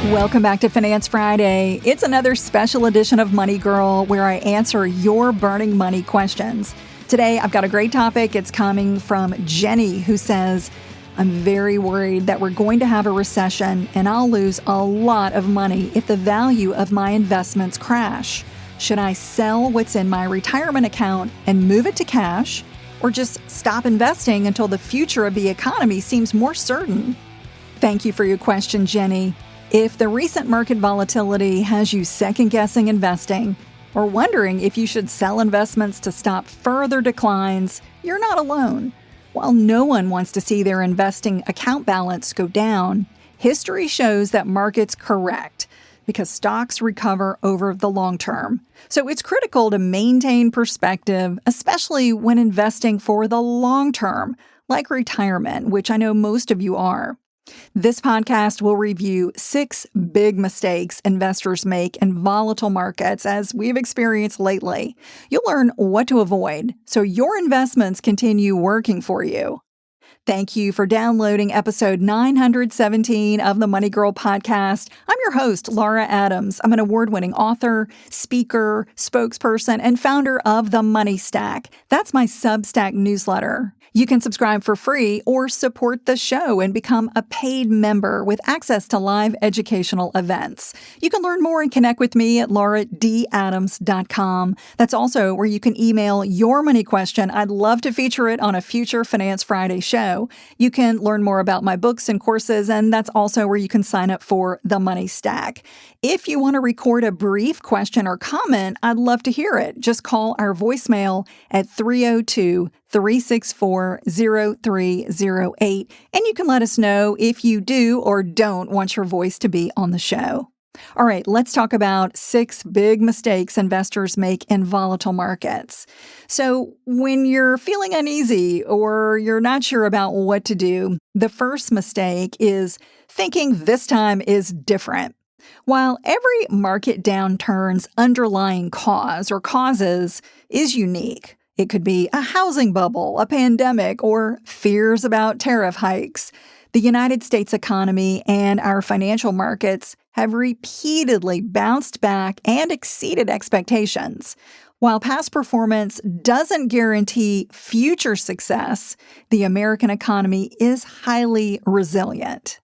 Welcome back to Finance Friday. It's another special edition of Money Girl where I answer your burning money questions. Today, I've got a great topic. It's coming from Jenny, who says, I'm very worried that we're going to have a recession and I'll lose a lot of money if the value of my investments crash. Should I sell what's in my retirement account and move it to cash, or just stop investing until the future of the economy seems more certain? Thank you for your question, Jenny. If the recent market volatility has you second-guessing investing or wondering if you should sell investments to stop further declines, you're not alone. While no one wants to see their investing account balance go down, history shows that markets correct because stocks recover over the long term. So it's critical to maintain perspective, especially when investing for the long term, like retirement, which I know most of you are. This podcast will review 6 big mistakes investors make in volatile markets as we've experienced lately. You'll learn what to avoid so your investments continue working for you. Thank you for downloading episode 917 of the Money Girl podcast. I'm your host, Laura Adams. I'm an award-winning author, speaker, spokesperson, and founder of The Money Stack. That's my Substack newsletter. You can subscribe for free or support the show and become a paid member with access to live educational events. You can learn more and connect with me at lauradadams.com. That's also where you can email your money question. I'd love to feature it on a future Finance Friday show. You can learn more about my books and courses, and that's also where you can sign up for The Money Stack. If you want to record a brief question or comment, I'd love to hear it. Just call our voicemail at 302-364-0308, and you can let us know if you do or don't want your voice to be on the show. All right, let's talk about 6 big mistakes investors make in volatile markets. So when you're feeling uneasy or you're not sure about what to do, the first mistake is thinking this time is different. While every market downturn's underlying cause or causes is unique, it could be a housing bubble, a pandemic, or fears about tariff hikes. The United States economy and our financial markets have repeatedly bounced back and exceeded expectations. While past performance doesn't guarantee future success, the American economy is highly resilient.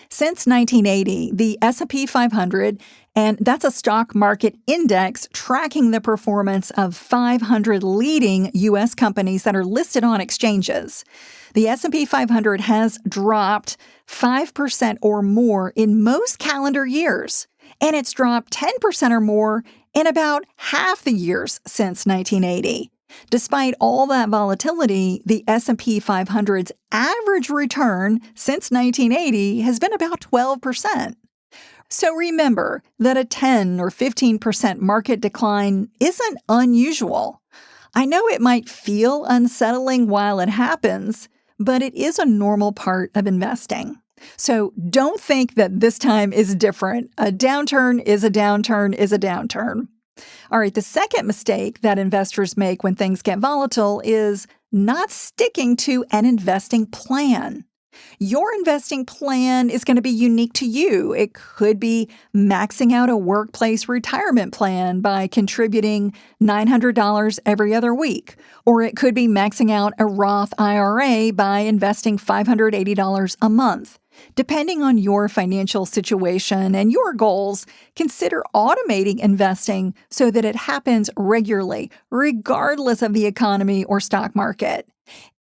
Since 1980, the S&P 500, and that's a stock market index tracking the performance of 500 leading U.S. companies that are listed on exchanges. The S&P 500 has dropped 5% or more in most calendar years, and it's dropped 10% or more in about half the years since 1980. Despite all that volatility, the S&P 500's average return since 1980 has been about 12%. So remember that a 10 or 15% market decline isn't unusual. I know it might feel unsettling while it happens, but it is a normal part of investing. So don't think that this time is different. A downturn is a downturn is a downturn. All right, the second mistake that investors make when things get volatile is not sticking to an investing plan. Your investing plan is going to be unique to you. It could be maxing out a workplace retirement plan by contributing $900 every other week, or it could be maxing out a Roth IRA by investing $580 a month. Depending on your financial situation and your goals, consider automating investing so that it happens regularly, regardless of the economy or stock market.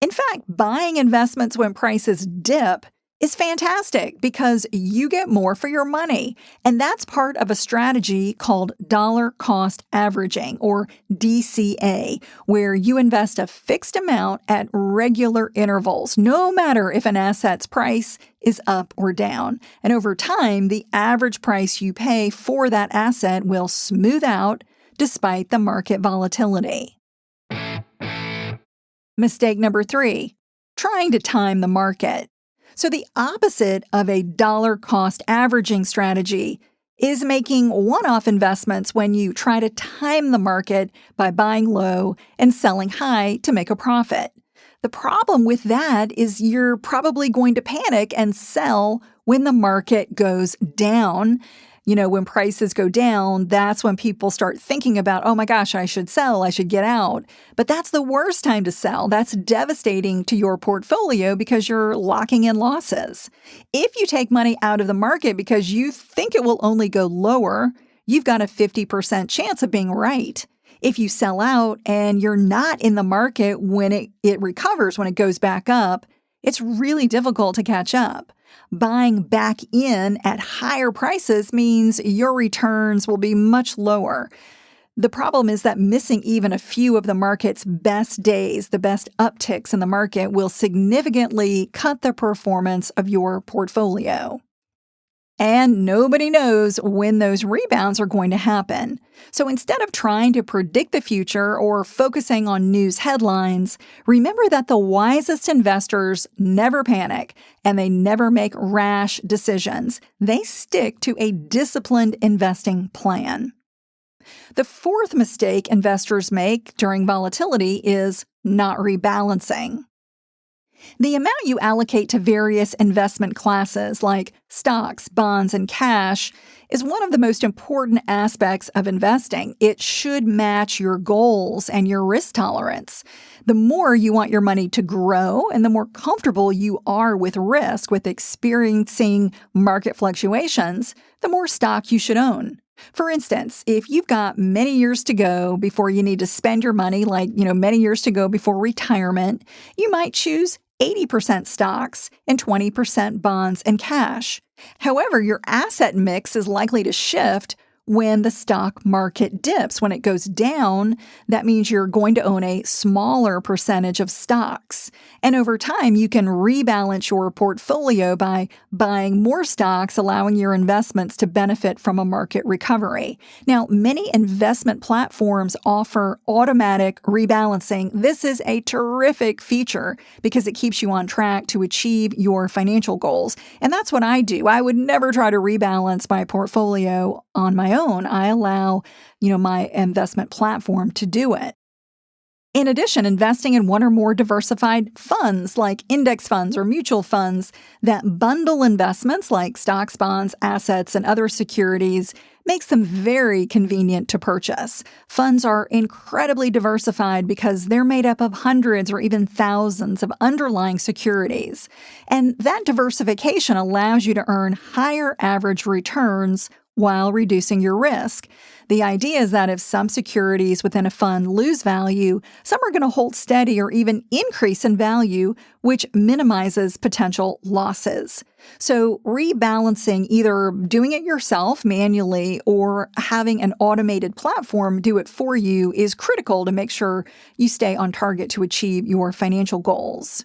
In fact, buying investments when prices dip is fantastic because you get more for your money. And that's part of a strategy called dollar cost averaging, or DCA, where you invest a fixed amount at regular intervals, no matter if an asset's price is up or down. And over time, the average price you pay for that asset will smooth out despite the market volatility. Mistake number 3, trying to time the market. So the opposite of a dollar cost averaging strategy is making one-off investments when you try to time the market by buying low and selling high to make a profit. The problem with that is you're probably going to panic and sell when the market goes down. When prices go down, that's when people start thinking about, oh my gosh, I should sell, I should get out. But that's the worst time to sell. That's devastating to your portfolio because you're locking in losses. If you take money out of the market because you think it will only go lower, you've got a 50% chance of being right. If you sell out and you're not in the market when it recovers, when it goes back up, it's really difficult to catch up. Buying back in at higher prices means your returns will be much lower. The problem is that missing even a few of the market's best days, the best upticks in the market, will significantly cut the performance of your portfolio. And nobody knows when those rebounds are going to happen. So instead of trying to predict the future or focusing on news headlines, remember that the wisest investors never panic and they never make rash decisions. They stick to a disciplined investing plan. The fourth mistake investors make during volatility is not rebalancing. The amount you allocate to various investment classes like stocks, bonds, and cash is one of the most important aspects of investing. It should match your goals and your risk tolerance. The more you want your money to grow and the more comfortable you are with risk, with experiencing market fluctuations, the more stock you should own. For instance, if you've got many years to go before you need to spend your money, like, many years to go before retirement, you might choose 80% stocks and 20% bonds and cash. However, your asset mix is likely to shift when the stock market dips. When it goes down, that means you're going to own a smaller percentage of stocks. And over time, you can rebalance your portfolio by buying more stocks, allowing your investments to benefit from a market recovery. Now, many investment platforms offer automatic rebalancing. This is a terrific feature because it keeps you on track to achieve your financial goals. And that's what I do. I would never try to rebalance my portfolio on my own. I allow, my investment platform to do it. In addition, investing in one or more diversified funds like index funds or mutual funds that bundle investments like stocks, bonds, assets, and other securities makes them very convenient to purchase. Funds are incredibly diversified because they're made up of hundreds or even thousands of underlying securities. And that diversification allows you to earn higher average returns while reducing your risk. The idea is that if some securities within a fund lose value, some are going to hold steady or even increase in value, which minimizes potential losses. So rebalancing, either doing it yourself manually or having an automated platform do it for you, is critical to make sure you stay on target to achieve your financial goals.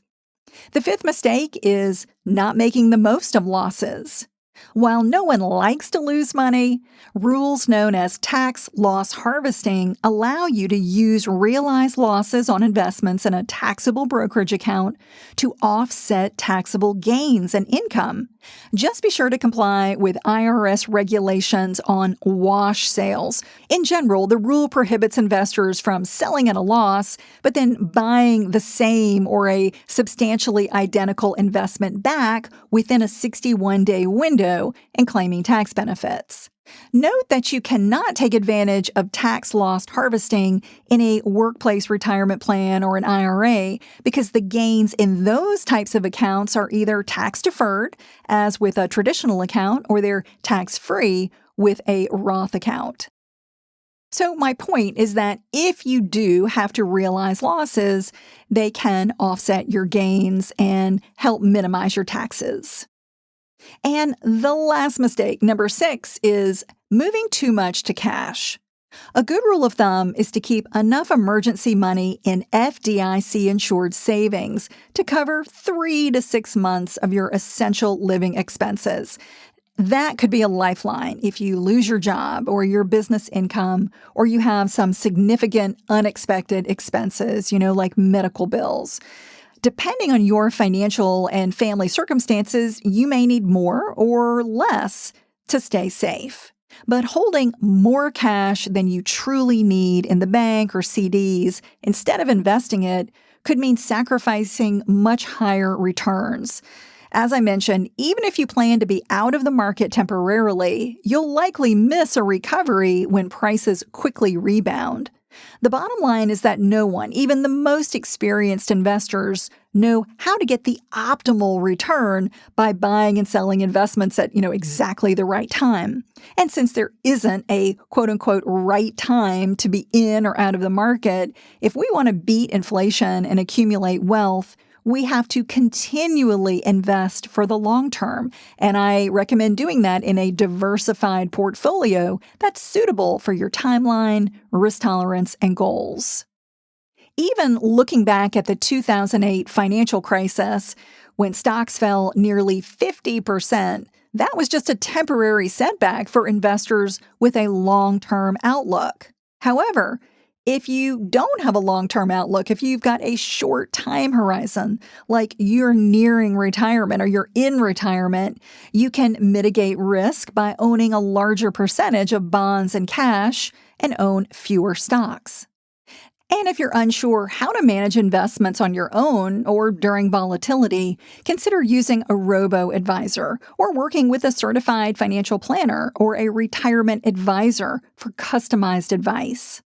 The fifth mistake is not making the most of losses. While no one likes to lose money, rules known as tax loss harvesting allow you to use realized losses on investments in a taxable brokerage account to offset taxable gains and income. Just be sure to comply with IRS regulations on wash sales. In general, the rule prohibits investors from selling at a loss, but then buying the same or a substantially identical investment back within a 61-day window and claiming tax benefits. Note that you cannot take advantage of tax loss harvesting in a workplace retirement plan or an IRA because the gains in those types of accounts are either tax deferred, as with a traditional account, or they're tax free with a Roth account. So my point is that if you do have to realize losses, they can offset your gains and help minimize your taxes. And the last mistake, number 6, is moving too much to cash. A good rule of thumb is to keep enough emergency money in FDIC-insured savings to cover 3 to 6 months of your essential living expenses. That could be a lifeline if you lose your job or your business income, or you have some significant unexpected expenses, like medical bills. Depending on your financial and family circumstances, you may need more or less to stay safe. But holding more cash than you truly need in the bank or CDs instead of investing it could mean sacrificing much higher returns. As I mentioned, even if you plan to be out of the market temporarily, you'll likely miss a recovery when prices quickly rebound. The bottom line is that no one, even the most experienced investors, know how to get the optimal return by buying and selling investments at, exactly the right time. And since there isn't a quote unquote right time to be in or out of the market, if we want to beat inflation and accumulate wealth, we have to continually invest for the long term. And I recommend doing that in a diversified portfolio that's suitable for your timeline, risk tolerance, and goals. Even looking back at the 2008 financial crisis, when stocks fell nearly 50%, that was just a temporary setback for investors with a long-term outlook. However, if you don't have a long-term outlook, if you've got a short time horizon, like you're nearing retirement or you're in retirement, you can mitigate risk by owning a larger percentage of bonds and cash and own fewer stocks. And if you're unsure how to manage investments on your own or during volatility, consider using a robo-advisor or working with a certified financial planner or a retirement advisor for customized advice.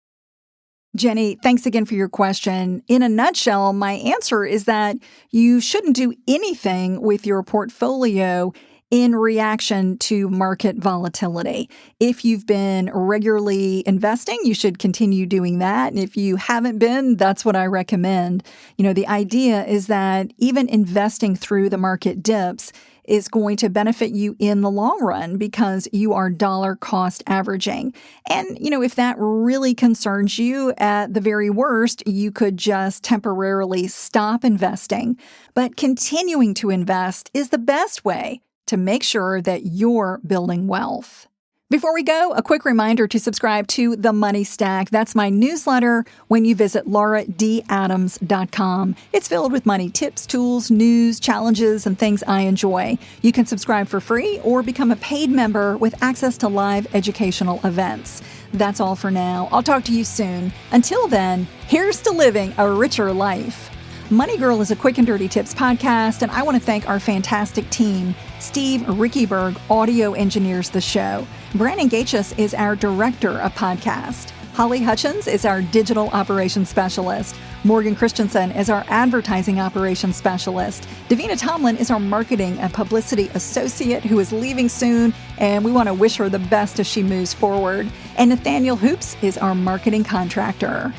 Jenny, thanks again for your question. In a nutshell, my answer is that you shouldn't do anything with your portfolio in reaction to market volatility. If you've been regularly investing, you should continue doing that. And if you haven't been, that's what I recommend. The idea is that even investing through the market dips is going to benefit you in the long run because you are dollar cost averaging. And, if that really concerns you, at the very worst, you could just temporarily stop investing. But continuing to invest is the best way to make sure that you're building wealth. Before we go, a quick reminder to subscribe to The Money Stack. That's my newsletter when you visit lauradadams.com. It's filled with money tips, tools, news, challenges, and things I enjoy. You can subscribe for free or become a paid member with access to live educational events. That's all for now. I'll talk to you soon. Until then, here's to living a richer life. Money Girl is a quick and dirty tips podcast, and I want to thank our fantastic team. Steve Rickyberg audio engineers the show. Brandon Gachus is our director of podcast. Holly Hutchins is our digital operations specialist. Morgan Christensen is our advertising operations specialist. Davina Tomlin is our marketing and publicity associate who is leaving soon, and we want to wish her the best as she moves forward. And Nathaniel Hoops is our marketing contractor.